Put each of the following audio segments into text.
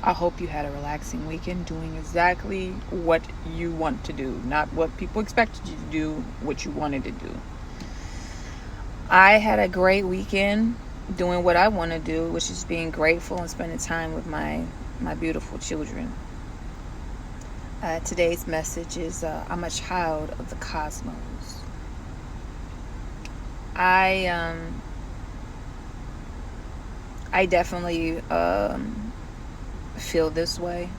I hope you had a relaxing weekend doing exactly what you want to do, not what people expected you to do, what you wanted to do. I had a great weekend doing what I want to do, which is being grateful and spending time with my beautiful children. Today's message is I'm a child of the cosmos. I um, I definitely feel this way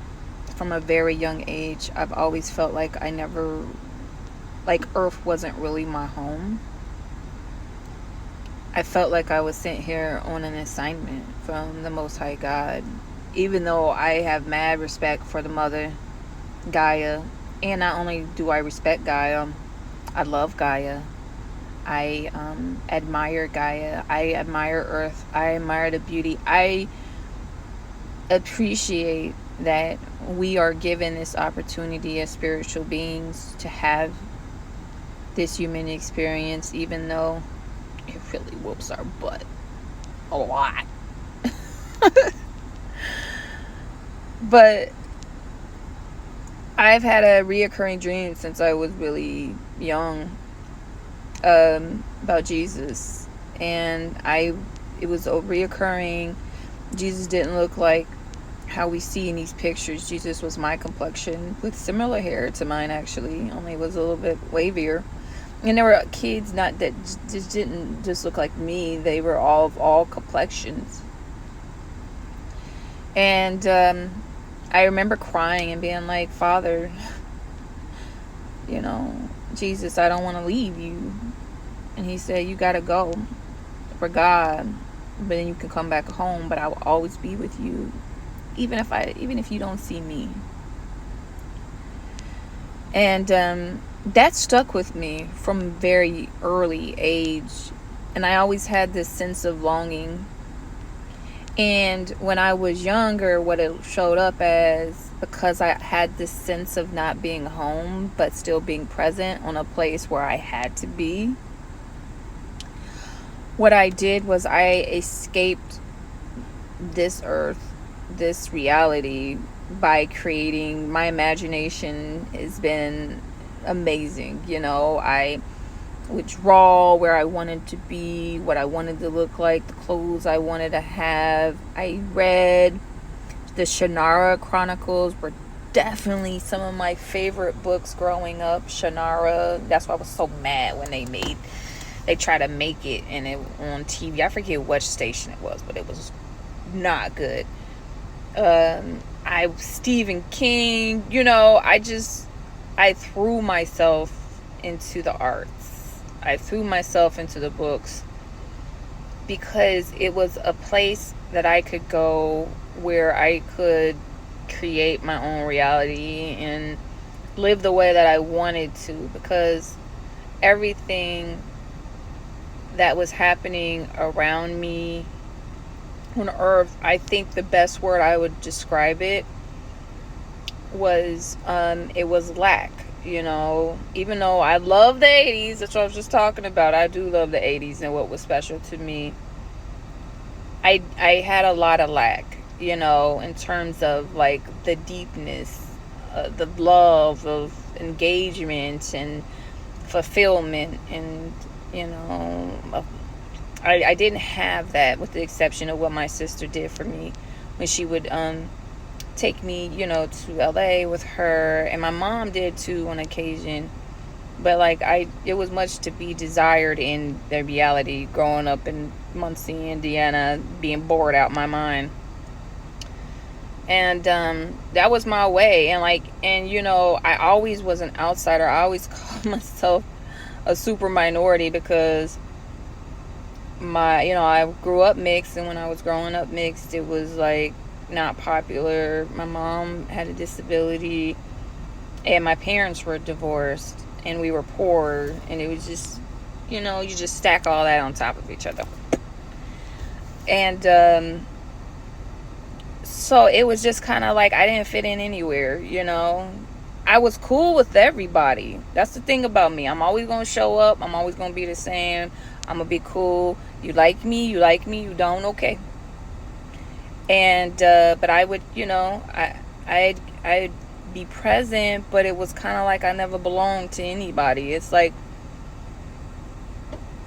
from a very young age. I've always felt like Earth wasn't really my home. I felt like I was sent here on an assignment from the Most High God. Even though I have mad respect for the mother, Gaia, and not only do I respect Gaia, I love Gaia. I admire Gaia. I admire Earth. I admire the beauty. I appreciate that we are given this opportunity as spiritual beings to have this human experience, even though it really whoops our butt a lot. But I've had a reoccurring dream since I was really young about Jesus, and it was a reoccurring. Jesus didn't look like how we see in these pictures. Jesus was my complexion with similar hair to mine, actually, only it was a little bit wavier. And there were kids not that just didn't just look like me. They were all of all complexions. And I remember crying and being like, Father, you know, Jesus, I don't want to leave you. And he said, you got to go for God, but then you can come back home, but I will always be with you, even if you don't see me. And that stuck with me from a very early age. And I always had this sense of longing. And when I was younger, what it showed up as, because I had this sense of not being home, but still being present on a place where I had to be, what I did was I escaped this earth, this reality, by creating. My imagination has been amazing. I would draw where I wanted to be, what I wanted to look like, the clothes I wanted to have. I read the Shannara Chronicles, were definitely some of my favorite books growing up. Shannara, that's why I was so mad when they tried to make it and it on TV. I forget what station it was, but it was not good. Stephen King, I threw myself into the arts. I threw myself into the books because it was a place that I could go where I could create my own reality and live the way that I wanted to, because everything that was happening around me on earth, I think the best word I would describe it was lack. Even though I love the 80s, that's what I was just talking about. I do love the 80s and what was special to me. I had a lot of lack, in terms of like the deepness, the love of engagement and fulfillment, and I didn't have that, with the exception of what my sister did for me when she would take me, to LA with her, and my mom did too on occasion. But it was much to be desired in the reality growing up in Muncie, Indiana, being bored out my mind. And that was my way. I always was an outsider. I always called myself a super minority because I grew up mixed, and when I was growing up mixed, it was not popular. My mom had a disability, and my parents were divorced, and we were poor, and it was just, you just stack all that on top of each other. And so it was just kind of I didn't fit in anywhere. I was cool with everybody. That's the thing about me. I'm always going to show up. I'm always going to be the same. I'm going to be cool. You like me, you don't, okay. And but I would, I'd be present, but it was kind of like I never belonged to anybody. It's like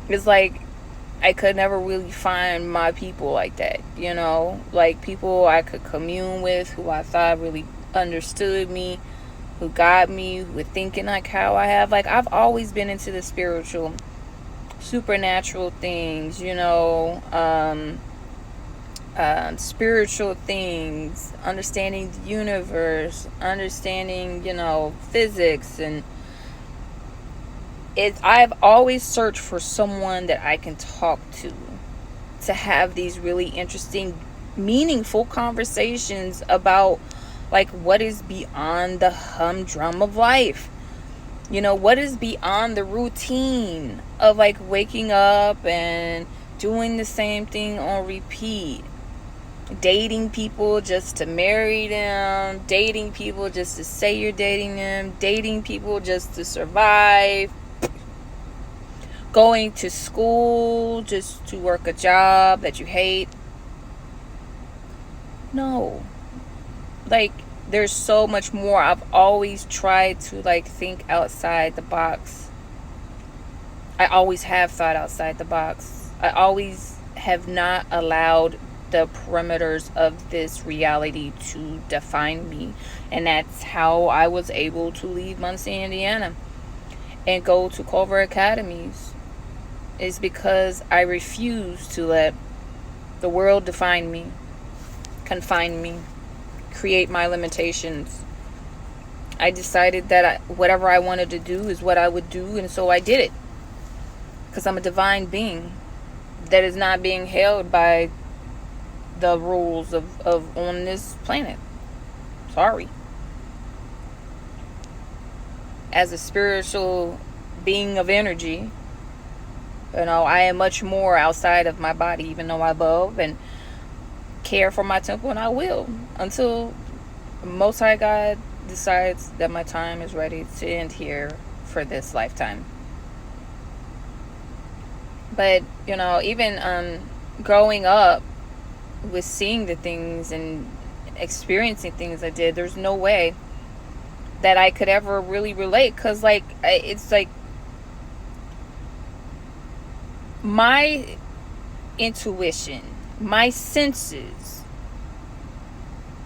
I could never really find my people like that, like people I could commune with, who I thought really understood me, who got me with thinking like how I have. Like, I've always been into the spiritual, supernatural things, spiritual things, understanding the universe, understanding, physics, and I've always searched for someone that I can talk to have these really interesting, meaningful conversations about, like, what is beyond the humdrum of life. What is beyond the routine of, like, waking up and doing the same thing on repeat. Dating people just to marry them, dating people just to say you're dating them, dating people just to survive, going to school just to work a job that you hate. No. Like, there's so much more. I've always tried to, like, think outside the box. I always have thought outside the box. I always have not allowed the perimeters of this reality to define me. And that's how I was able to leave Muncie, Indiana, and go to Culver Academies, is because I refuse to let the world define me, confine me, create my limitations. I decided that whatever I wanted to do is what I would do, and so I did it. Because I'm a divine being that is not being held by the rules of on this planet. Sorry. As a spiritual being of energy, I am much more outside of my body, even though I love and care for my temple, and I will, until Most High God decides that my time is ready to end here for this lifetime. But, even growing up with seeing the things and experiencing things I did, there's no way that I could ever really relate, because, like, it's like my intuition, my senses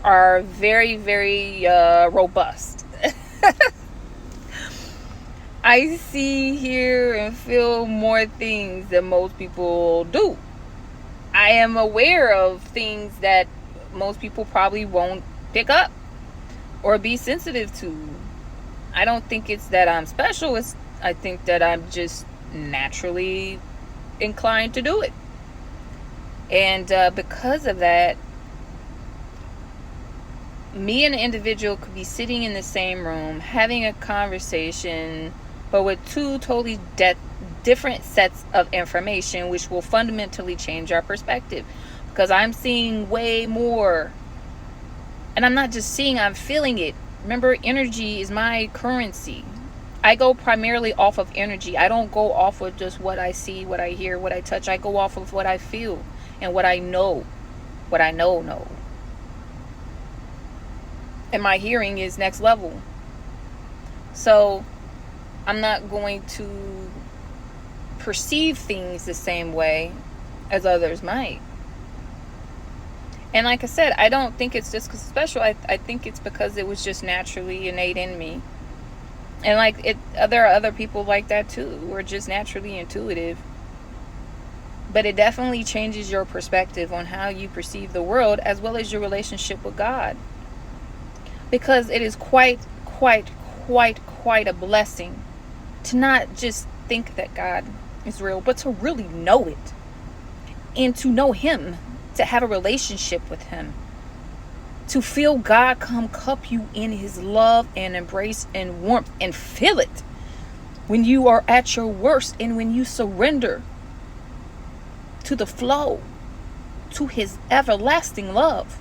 are very, very robust. I see, hear, and feel more things than most people do. I am aware of things that most people probably won't pick up or be sensitive to. I don't think it's that I'm special. I think that I'm just naturally inclined to do it. And because of that, me and an individual could be sitting in the same room having a conversation, but with two totally different sets of information, which will fundamentally change our perspective. Because I'm seeing way more, and I'm not just seeing, I'm feeling it. Remember, energy is my currency. I go primarily off of energy. I don't go off of just what I see, what I hear, what I touch. I go off of what I feel and what I know. What I know. And my hearing is next level. So I'm not going to perceive things the same way as others might. And like I said, I don't think it's just because it's special. I think it's because it was just naturally innate in me. And like there are other people like that too, who are just naturally intuitive. But it definitely changes your perspective on how you perceive the world, as well as your relationship with God. Because it is quite a blessing to not just think that God is real, but to really know it. And to know Him, to have a relationship with Him. To feel God come cup you in His love and embrace and warmth, and feel it when you are at your worst, and when you surrender to the flow, to His everlasting love.